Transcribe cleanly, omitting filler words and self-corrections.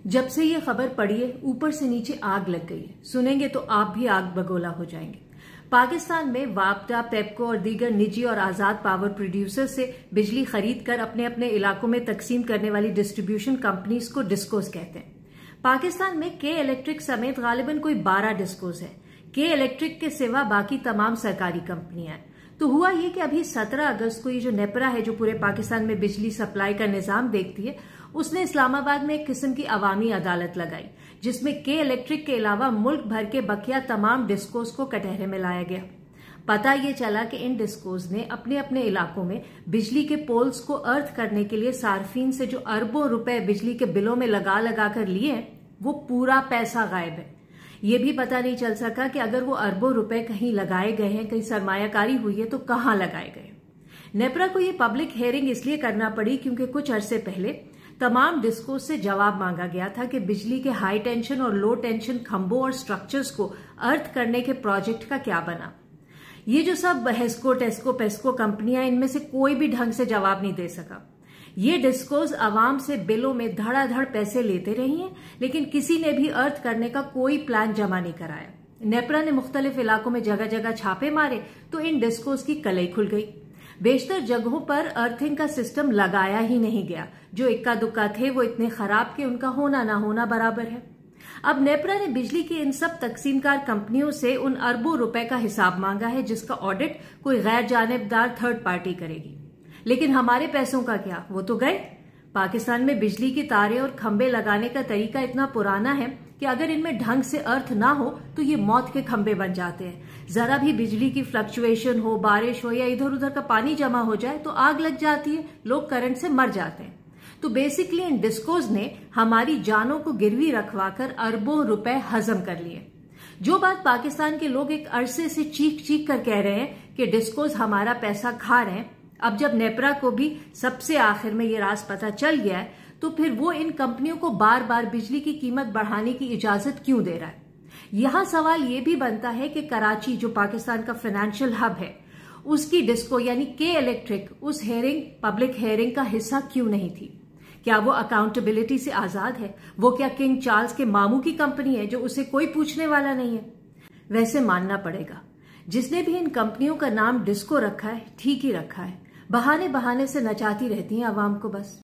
जब से ये खबर पड़ी है ऊपर से नीचे आग लग गई है। सुनेंगे तो आप भी आग बगोला हो जाएंगे। पाकिस्तान में वापडा, पेप्को और दीगर निजी और आजाद पावर प्रोड्यूसर से बिजली खरीद कर अपने अपने इलाकों में तकसीम करने वाली डिस्ट्रीब्यूशन कंपनीज को डिस्कोस कहते हैं। पाकिस्तान में के इलेक्ट्रिक समेत गालिबन कोई 12 डिस्कोस है। के इलेक्ट्रिक के सिवा बाकी तमाम सरकारी कंपनियां हैं। तो हुआ ये कि अभी 17 अगस्त को ये जो नेपरा है, जो पूरे पाकिस्तान में बिजली सप्लाई का निजाम देखती है, उसने इस्लामाबाद में एक किस्म की अवामी अदालत लगाई, जिसमें के इलेक्ट्रिक के अलावा मुल्क भर के बकिया तमाम डिस्कोस को कटहरे में लाया गया। पता ये चला कि इन डिस्कोस ने अपने अपने इलाकों में बिजली के पोल्स को अर्थ करने के लिए सार्फिन से जो अरबों रुपए बिजली के बिलों में लगा लगा कर लिए, वो पूरा पैसा गायब है। ये भी पता नहीं चल सका कि अगर वो अरबों रुपए कहीं लगाए गए हैं, कहीं सरमायाकारी हुई है, तो कहां लगाए गए। नेपरा को ये पब्लिक हियरिंग इसलिए करना पड़ी क्योंकि कुछ अरसे पहले तमाम डिस्को से जवाब मांगा गया था कि बिजली के हाई टेंशन और लो टेंशन खंभों और स्ट्रक्चर्स को अर्थ करने के प्रोजेक्ट का क्या बना। ये जो सब हेस्को, टेस्को, पेस्को कंपनियां, इनमें से कोई भी ढंग से जवाब नहीं दे सका। ये डिस्कोस आवाम से बिलों में धड़ाधड़ पैसे लेते रही हैं, लेकिन किसी ने भी अर्थ करने का कोई प्लान जमा नहीं कराया। नेपरा ने मुख्तलिफ इलाकों में जगह जगह छापे मारे तो इन डिस्कोस की कलई खुल गई। बेशतर जगहों पर अर्थिंग का सिस्टम लगाया ही नहीं गया। जो इक्का दुक्का थे वो इतने खराब कि उनका होना ना होना बराबर है। अब नेपरा ने बिजली की इन सब तकसीमकार कंपनियों से उन अरबों रुपए का हिसाब मांगा है, जिसका ऑडिट कोई गैर जानिबदार थर्ड पार्टी करेगी। लेकिन हमारे पैसों का क्या, वो तो गए। पाकिस्तान में बिजली की तारें और खंबे लगाने का तरीका इतना पुराना है कि अगर इनमें ढंग से अर्थ ना हो तो ये मौत के खंबे बन जाते हैं। जरा भी बिजली की फ्लक्चुएशन हो, बारिश हो या इधर उधर का पानी जमा हो जाए तो आग लग जाती है, लोग करंट से मर जाते हैं। तो बेसिकली इन डिस्कोज ने हमारी जानों को गिरवी रखवाकर अरबों रुपए हजम कर लिए। जो बात पाकिस्तान के लोग एक अरसे से चीख चीख कर कह रहे हैं कि डिस्कोज हमारा पैसा खा रहे हैं, अब जब नेपरा को भी सबसे आखिर में ये राज पता चल गया है, तो फिर वो इन कंपनियों को बार बार बिजली की कीमत बढ़ाने की इजाजत क्यों दे रहा है। यहां सवाल ये भी बनता है कि कराची, जो पाकिस्तान का फाइनेंशियल हब है, उसकी डिस्को यानी के इलेक्ट्रिक उस पब्लिक हेयरिंग का हिस्सा क्यों नहीं थी। क्या वो अकाउंटेबिलिटी से आजाद है? वो क्या किंग चार्ल्स के मामू की कंपनी है जो उसे कोई पूछने वाला नहीं है? वैसे मानना पड़ेगा, जिसने भी इन कंपनियों का नाम डिस्को रखा है, ठीक ही रखा है। बहाने बहाने से नचाती रहती हैं आवाम को बस।